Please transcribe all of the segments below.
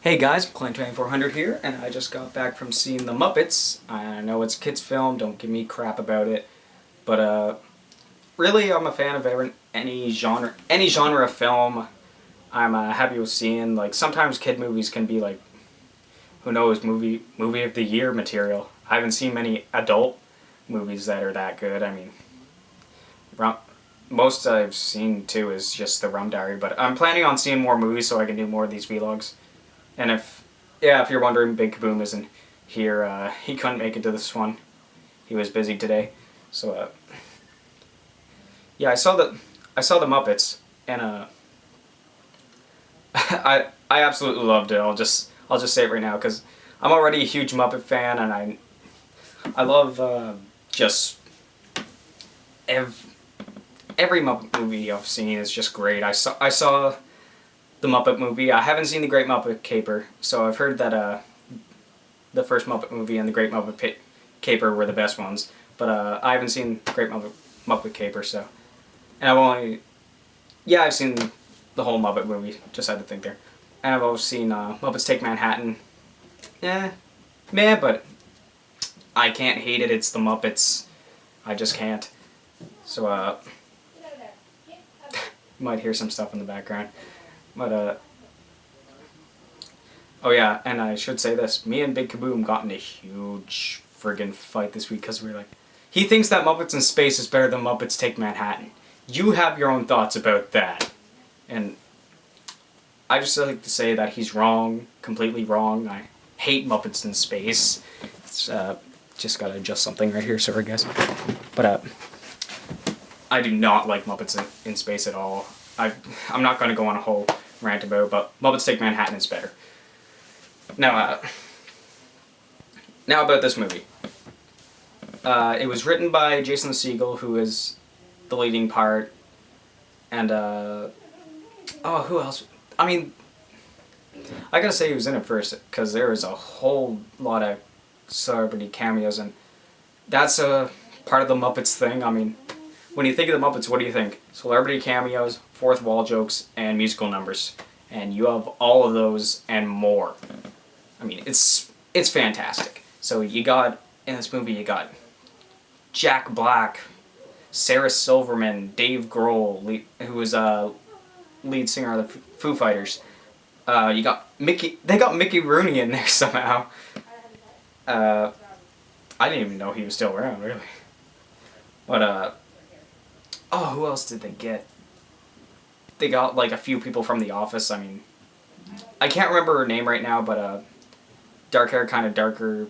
Hey guys, Maclean2400 here, and I just got back from seeing the Muppets. I know it's a kids' film, don't give me crap about it, but really I'm a fan of any genre of film. I'm happy with seeing. Like, sometimes kid movies can be like, who knows, movie of the year material. I haven't seen many adult movies that are that good. I mean, most I've seen too is just the Rum Diary, but I'm planning on seeing more movies so I can do more of these vlogs. And if you're wondering, Big Kaboom isn't here. He couldn't make it to this one. He was busy today. So, yeah, I saw the Muppets, and I absolutely loved it. I'll just say it right now because I'm already a huge Muppet fan, and I love just every Muppet movie I've seen is just great. I saw the Muppet movie. I haven't seen the Great Muppet Caper, so I've heard that the first Muppet movie and the Great Muppet Caper were the best ones. But I haven't seen Great Muppet Caper, so. And I've seen the whole Muppet movie, just had to think there. And I've also seen Muppets Take Manhattan. Meh, but I can't hate it, it's the Muppets. I just can't. So, you might hear some stuff in the background. But, oh yeah, and I should say this. Me and Big Kaboom got in a huge friggin' fight this week because we were like, he thinks that Muppets in Space is better than Muppets Take Manhattan. You have your own thoughts about that. And I just like to say that he's wrong, completely wrong. I hate Muppets in Space. It's, just gotta adjust something right here, sorry guys. But, I do not like Muppets in Space at all. I'm not gonna go on a whole rant about it, but Muppets Take Manhattan is better. Now about this movie. It was written by Jason Segel, who is the leading part, and who else? I mean, I gotta say he was in it first, because there was a whole lot of celebrity cameos, and that's a part of the Muppets thing. I mean, when you think of the Muppets, what do you think? Celebrity cameos, fourth wall jokes, and musical numbers. And you have all of those and more. I mean, it's fantastic. So you got, in this movie, you got Jack Black, Sarah Silverman, Dave Grohl, who was lead singer of the Foo Fighters. You got they got Mickey Rooney in there somehow. I didn't even know he was still around, really. But, who else did they get? They got, like, a few people from The Office. I mean, I can't remember her name right now, but, dark hair, kind of darker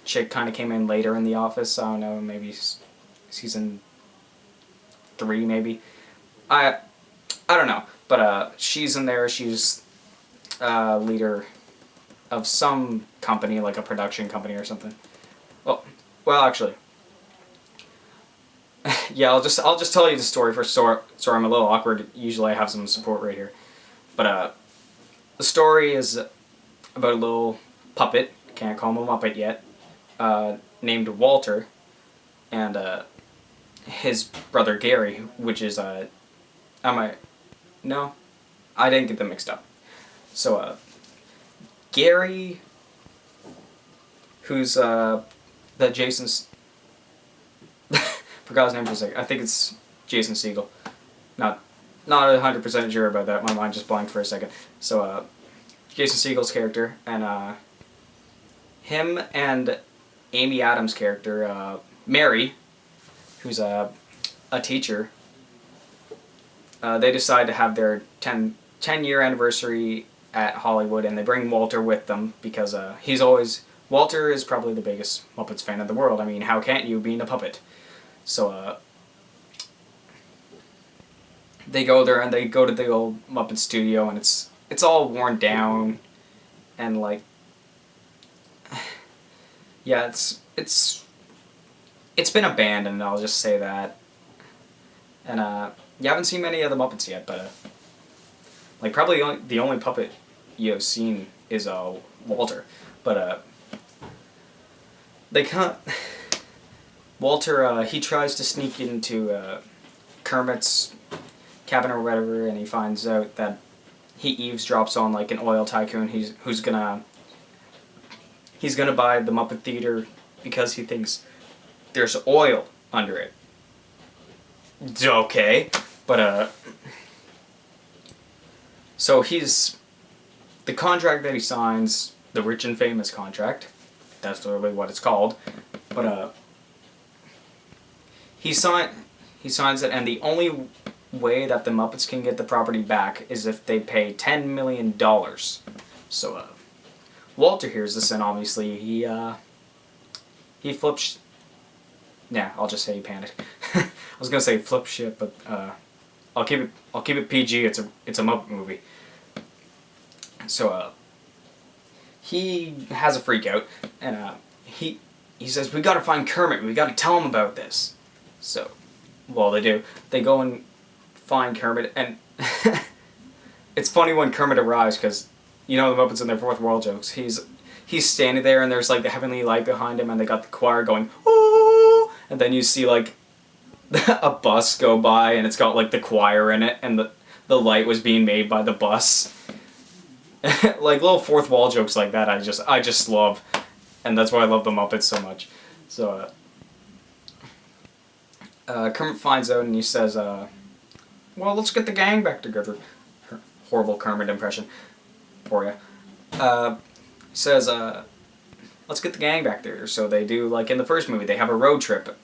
chick kind of came in later in The Office. I don't know, maybe season 3, maybe. I don't know, but, she's in there. She's, leader of some company, like a production company or something. Well, actually, yeah, I'll just tell you the story first. Sorry, I'm a little awkward. Usually I have some support right here. But, the story is about a little puppet, can't call him a Muppet yet, named Walter, and, his brother Gary, which is, no, I didn't get them mixed up. So, Gary, who's, that Jason's, forgot his name for a second. I think it's Jason Segel. Not 100% sure about that. My mind just blanked for a second. So, Jason Segel's character, and, him and Amy Adams' character, Mary, who's a teacher, they decide to have their 10-year anniversary at Hollywood, and they bring Walter with them because, Walter is probably the biggest Muppets fan in the world. I mean, how can't you, being a puppet? So, they go there and they go to the old Muppet studio, and it's all worn down, and like, yeah, it's been abandoned. I'll just say that. And you haven't seen many of the Muppets yet, but like probably the only puppet you have seen is Walter, but they can't. Walter, he tries to sneak into Kermit's cabin or whatever, and he finds out that he eavesdrops on like an oil tycoon who's gonna buy the Muppet Theater because he thinks there's oil under it. Okay, but so the contract that he signs, the rich and famous contract, that's literally what it's called, but he signs it, and the only way that the Muppets can get the property back is if they pay $10 million. So Walter hears this, and obviously he flips. Yeah, I'll just say he panicked. I was gonna say flip shit, but I'll keep it PG. It's a Muppet movie. So he has a freak out, and he says, we gotta find Kermit. We gotta tell him about this. So, well, they do. They go and find Kermit, and it's funny when Kermit arrives, because you know the Muppets and their fourth world jokes. He's standing there, and there's like the heavenly light behind him, and they got the choir going, oh, and then you see like a bus go by, and it's got like the choir in it, and the light was being made by the bus. Like little fourth wall jokes like that, I just love, and that's why I love the Muppets so much. So Kermit finds out, and he says, well, let's get the gang back together. Horrible Kermit impression for you. He says, let's get the gang back there. So they do, like in the first movie, they have a road trip.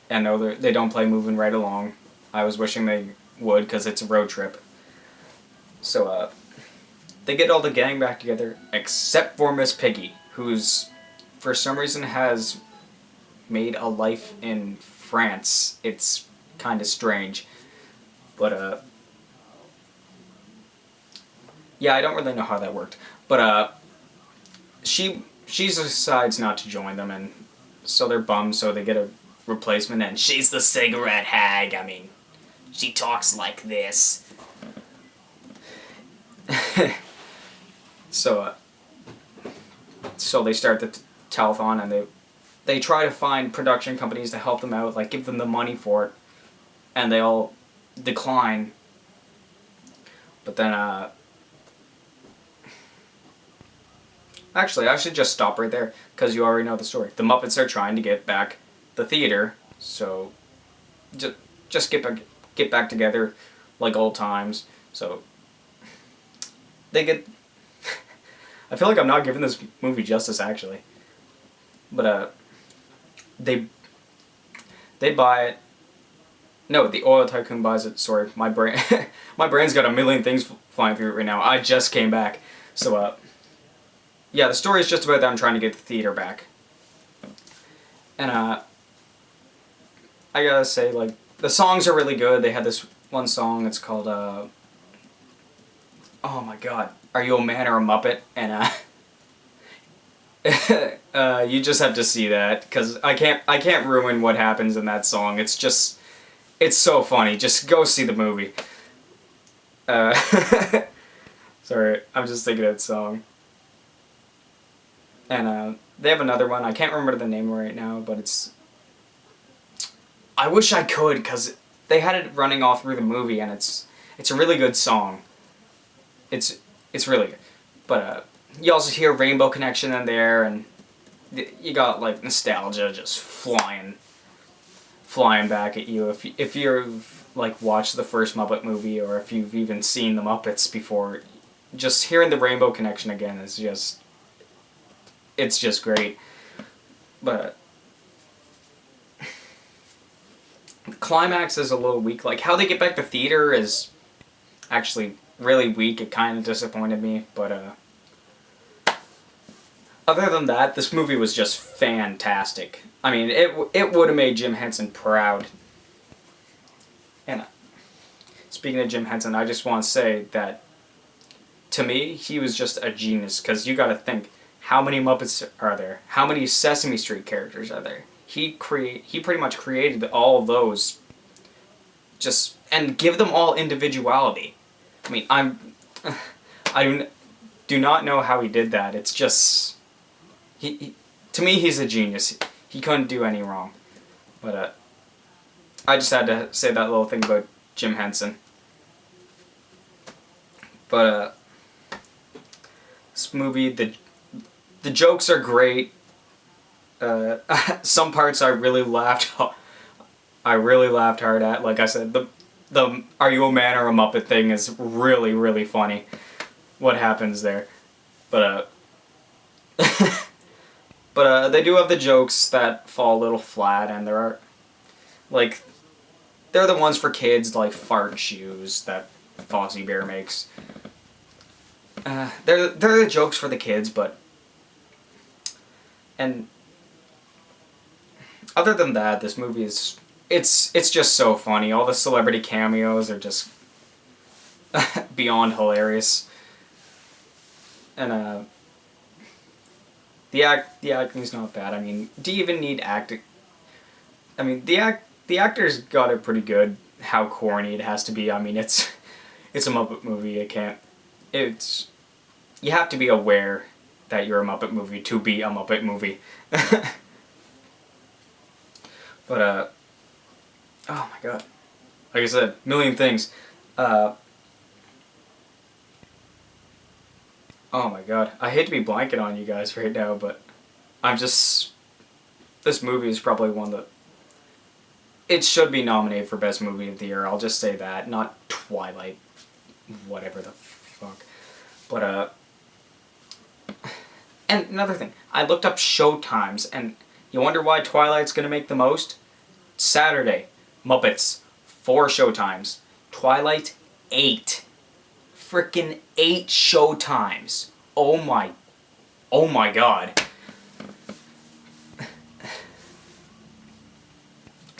And no, they don't play Moving Right Along. I was wishing they would, because it's a road trip. So they get all the gang back together, except for Miss Piggy, who's, for some reason, has made a life in France. It's kind of strange. But, yeah, I don't really know how that worked. But, she decides not to join them, and so they're bummed, so they get a replacement, and she's the cigarette hag. I mean, she talks like this. So they start the telethon, and they try to find production companies to help them out, like give them the money for it, and they all decline. But then, actually, I should just stop right there, because you already know the story. The Muppets are trying to get back the theater, so just get back together like old times. So they get. I feel like I'm not giving this movie justice, actually. But they buy it. No, the oil tycoon buys it. Sorry, my brain's got a million things flying through it right now. I just came back, so yeah, the story is just about them trying to get the theater back. And I gotta say, like, the songs are really good. They had this one song. It's called oh my God, Are You a Man or a Muppet? And you just have to see that, because I can't ruin what happens in that song. It's so funny. Just go see the movie. Sorry, I'm just thinking of that song. And they have another one. I can't remember the name right now, but it's. I wish I could, because they had it running all through the movie, and it's a really good song. It's really good. But you also hear Rainbow Connection in there, and you got like nostalgia just flying back at you. If you've like watched the first Muppet movie, or if you've even seen the Muppets before, just hearing the Rainbow Connection again is it's just great. But the climax is a little weak. Like, how they get back to theater is actually really weak. It kind of disappointed me, but other than that, this movie was just fantastic. I mean, it would have made Jim Henson proud. And speaking of Jim Henson, I just want to say that, to me, he was just a genius, because you gotta think, how many Muppets are there? How many Sesame Street characters are there? He pretty much created all of those, and give them all individuality. I mean, I do not know how he did that. It's just, to me, he's a genius. He couldn't do any wrong. But I just had to say that little thing about Jim Henson. But This movie, the jokes are great. Some parts I really laughed. I really laughed hard at. Like I said, the "Are you a man or a Muppet" thing is really, really funny. What happens there, but but they do have the jokes that fall a little flat, and there are like they're the ones for kids, like fart shoes that Fozzie Bear makes. They're the jokes for the kids, but and other than that, this movie is it's just so funny. All the celebrity cameos are just beyond hilarious, and the acting's not bad. I mean, do you even need acting? I mean, the actors got it pretty good. How corny it has to be. I mean, it's a Muppet movie. You have to be aware that you're a Muppet movie to be a Muppet movie. But oh my god, like I said, million things. Oh my god, I hate to be blanking on you guys right now, but this movie is probably one that it should be nominated for Best Movie of the Year. I'll just say that, not Twilight, whatever the fuck. But and another thing, I looked up show times, and you wonder why Twilight's gonna make the most? Saturday, Muppets, 4 showtimes. Twilight, 8. Frickin' 8 showtimes. Oh my god.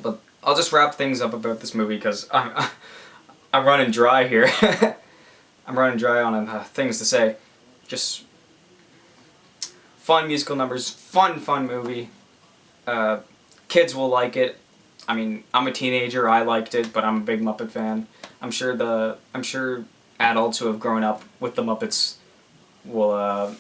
But I'll just wrap things up about this movie because I'm running dry here. I'm running dry on things to say. Just fun musical numbers, fun movie. Kids will like it. I mean, I'm a teenager. I liked it, but I'm a big Muppet fan. I'm sure adults who have grown up with the Muppets will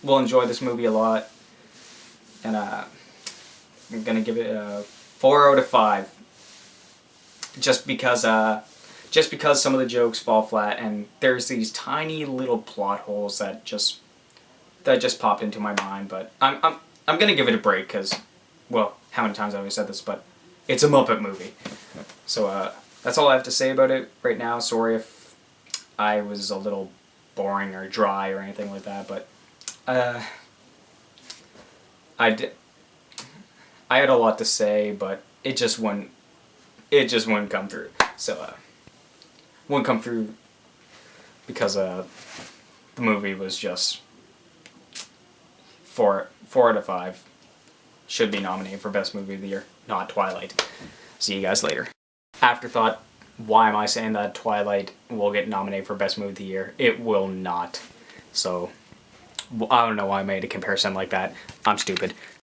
enjoy this movie a lot. And I'm gonna give it a 4 out of 5. Just because some of the jokes fall flat, and there's these tiny little plot holes that just popped into my mind. But I'm gonna give it a break because, well, how many times have I said this? But it's a Muppet movie. So that's all I have to say about it right now. Sorry if I was a little boring or dry or anything like that, but I had a lot to say, but it just wouldn't come through. So wouldn't come through because the movie was just 4 out of 5. Should be nominated for Best Movie of the Year, not Twilight. See you guys later. Afterthought, why am I saying that Twilight will get nominated for Best Movie of the Year? It will not. So, I don't know why I made a comparison like that. I'm stupid.